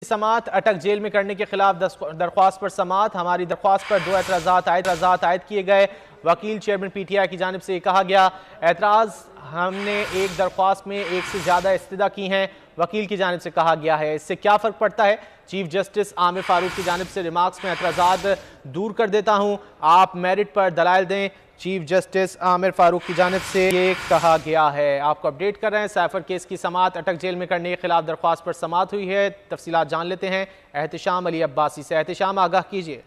समात अटक जेल में करने के खिलाफ दरख्वास्त पर समात। हमारी दरख्वास्त पर 2 एतराज़ात आयद किए गए। वकील चेयरमैन पीटीआई की जानिब से कहा गया एतराज़ हमने एक दरख्वास्त में एक से ज़्यादा इस्तदा की हैं। वकील की जानिब से कहा गया है इससे क्या फ़र्क पड़ता है। चीफ जस्टिस आमिर फारूक की जानिब से रिमार्क्स में एतराज़ात दूर कर देता हूँ, आप मेरिट पर दलाइल दें। चीफ जस्टिस आमिर फारूक की जानिब से ये कहा गया है। आपको अपडेट कर रहे हैं साइफर केस की समात अटक जेल में करने के खिलाफ दरख्वास्त पर समात हुई है। तफसीलात जान लेते हैं एहतिशाम अली अब्बासी से। एहतिशाम, आगाह कीजिए।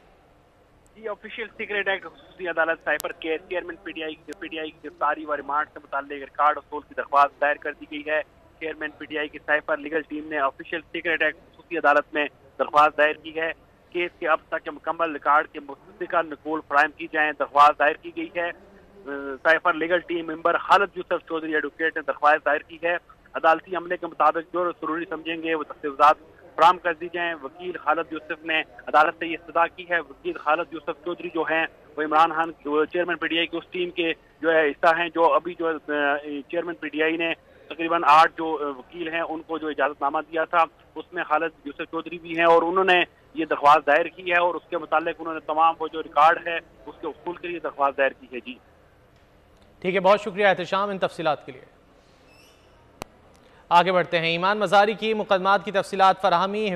जी, ऑफिशियल सीक्रेट एक्ट खुसूसी अदालत साइफर केस चेयरमैन पीटीआई की गिरफ्तारी व रिमांड से मुताल्लिक रिकॉर्ड असूल की दरख्वास्त दायर कर दी गई है। चेयरमैन पीटीआई की साइफर लीगल टीम ने ऑफिशियल सीक्रेट एक्ट खुसूसी अदालत में दरख्वास्त दायर की है। केस के अब तक के मुकम्मल रिकॉर्ड के मुस्तकिल नकूल फराहम की जाए दरख्वास्त दायर की गई है। Cipher legal team member Khalid Yusuf Chaudhary advocate ने दरख्वास्त दायर की है। अदालती अमले के मुताबिक जो जरूरी समझेंगे वो तफसीलात फराहम कर दी जाएँ। वकील खालिद यूसुफ ने अदालत से ये इस्तदा की है। वकील खालिद यूसुफ चौधरी जो हैं वो इमरान खान चेयरमैन पीटीआई की उस टीम के जो है हिस्सा हैं जो अभी जो चेयरमैन पीटीआई ने तकरीबन 8 जो वकील हैं उनको जो इजाजतनामा दिया था उसमें खालिद यूसुफ चौधरी भी हैं और उन्होंने ये दरख्वास्त दायर की है और उसके मुतालिक उन्होंने तमाम वो जो रिकॉर्ड है उसके उसूल के लिए दरख्वास्त दायर की है। जी ठीक है, बहुत शुक्रिया एहतिशाम इन तफसीलात के लिए। आगे बढ़ते हैं। ईमान मजारी की मुकदमात की तफसीलात फराहमी